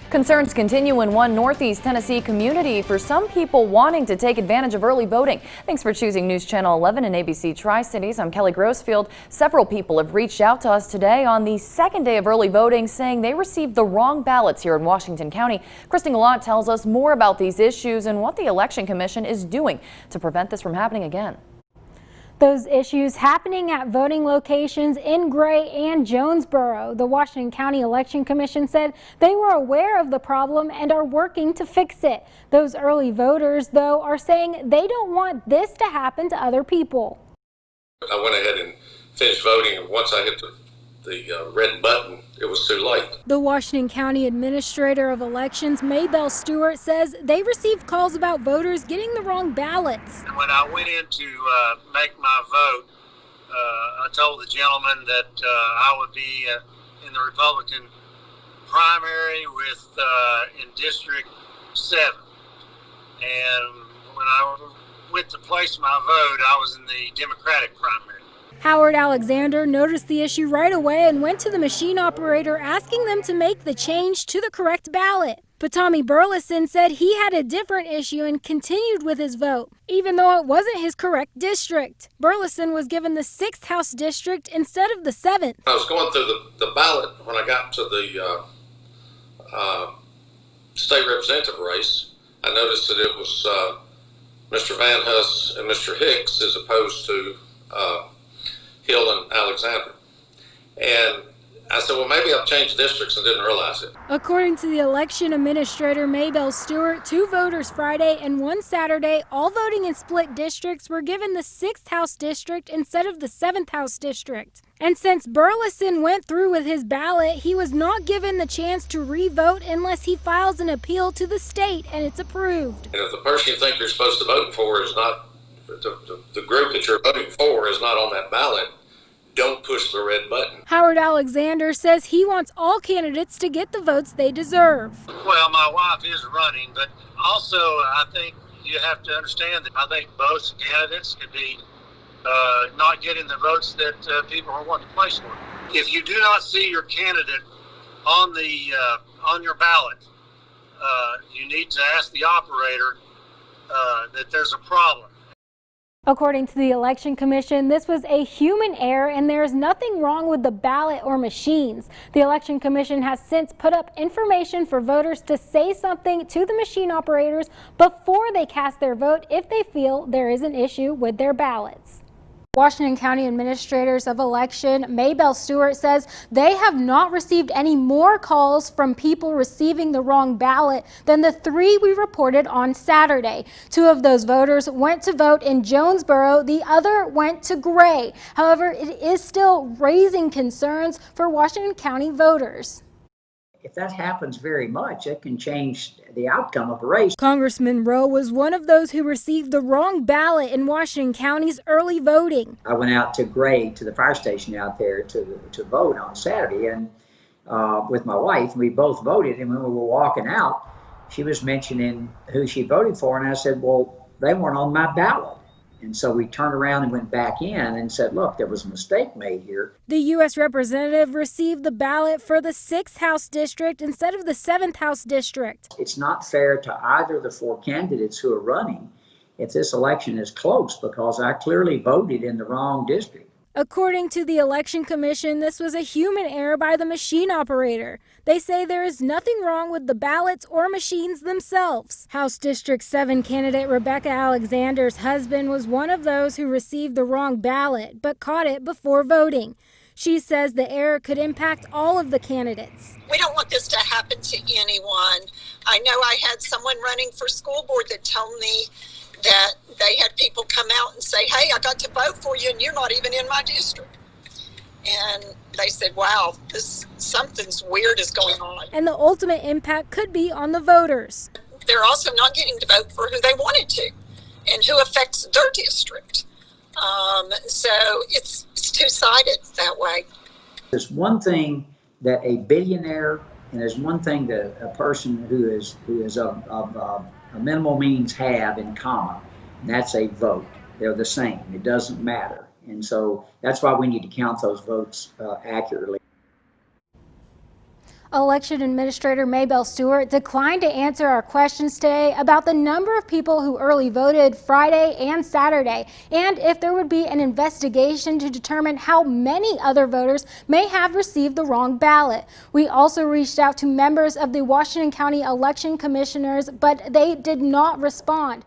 Concerns continue in one Northeast Tennessee community for some people wanting to take advantage of early voting. Thanks for choosing News Channel 11 and ABC Tri-Cities. I'm Kelly Grossfield. Several people have reached out to us today on the second day of early voting, saying they received the wrong ballots here in Washington County. Christine Gallant tells us more about these issues and what the Election Commission is doing to prevent this from happening again. Those issues happening at voting locations in Gray and Jonesboro. The Washington County Election Commission said they were aware of the problem and are working to fix it. Those early voters, though, are saying they don't want this to happen to other people. I went ahead and finished voting, and once I hit the red button, it was too late. The Washington County Administrator of Elections, Maybelle Stewart, says they received calls about voters getting the wrong ballots. When I went in to make my vote, I told the gentleman that I would be in the Republican primary in District 7. And when I went to place my vote, I was in the Democratic primary. Howard Alexander noticed the issue right away and went to the machine operator asking them to make the change to the correct ballot. But Tommy Burleson said he had a different issue and continued with his vote, even though it wasn't his correct district. Burleson was given the 6th House district instead of the 7th. I was going through the ballot when I got to the state representative race. I noticed that it was Mr. Van Huss and Mr. Hicks as opposed to Hill and Alexander. And I said, well, maybe I've changed districts and didn't realize it. According to the election administrator, Maybelle Stewart, 2 voters Friday and 1 Saturday, all voting in split districts, were given the 6th House district instead of the 7th House district. And since Burleson went through with his ballot, he was not given the chance to re-vote unless he files an appeal to the state and it's approved. And if the person you think you're supposed to vote for is not, the group that you're voting for is not on that ballot, don't push the red button. Howard Alexander says he wants all candidates to get the votes they deserve. Well, my wife is running, but also I think you have to understand that I think both candidates could be not getting the votes that people are wanting to place for. If you do not see your candidate on your ballot, you need to ask the operator that there's a problem. According to the Election Commission, this was a human error and there is nothing wrong with the ballot or machines. The Election Commission has since put up information for voters to say something to the machine operators before they cast their vote if they feel there is an issue with their ballots. Washington County Administrators of Election, Maybelle Stewart, says they have not received any more calls from people receiving the wrong ballot than the 3 we reported on Saturday. 2 of those voters went to vote in Jonesboro, the other went to Gray. However, it is still raising concerns for Washington County voters. If that happens very much, it can change the outcome of a race. Congressman Rowe was one of those who received the wrong ballot in Washington County's early voting. I went out to Gray, to the fire station out there to vote on Saturday, and with my wife, and we both voted. And when we were walking out, she was mentioning who she voted for, and I said, well, they weren't on my ballot. And so we turned around and went back in and said, look, there was a mistake made here. The U.S. representative received the ballot for the 6th House district instead of the 7th House district. It's not fair to either of the 4 candidates who are running if this election is close, because I clearly voted in the wrong district. According to the Election Commission, this was a human error by the machine operator. They say there is nothing wrong with the ballots or machines themselves. House District 7 candidate Rebecca Alexander's husband was one of those who received the wrong ballot, but caught it before voting. She says the error could impact all of the candidates. We don't want this to happen to anyone. I know I had someone running for school board that told me that they had people come out and say, hey, I got to vote for you and you're not even in my district. And they said, wow, something's weird is going on. And the ultimate impact could be on the voters. They're also not getting to vote for who they wanted to and who affects their district. So it's two-sided that way. There's one thing that a billionaire, and there's one thing that a person who is of minimal means have in common, and that's a vote. They're the same. It doesn't matter. And so that's why we need to count those votes accurately. Election Administrator Maybelle Stewart declined to answer our questions today about the number of people who early voted Friday and Saturday, and if there would be an investigation to determine how many other voters may have received the wrong ballot. We also reached out to members of the Washington County Election Commissioners, but they did not respond.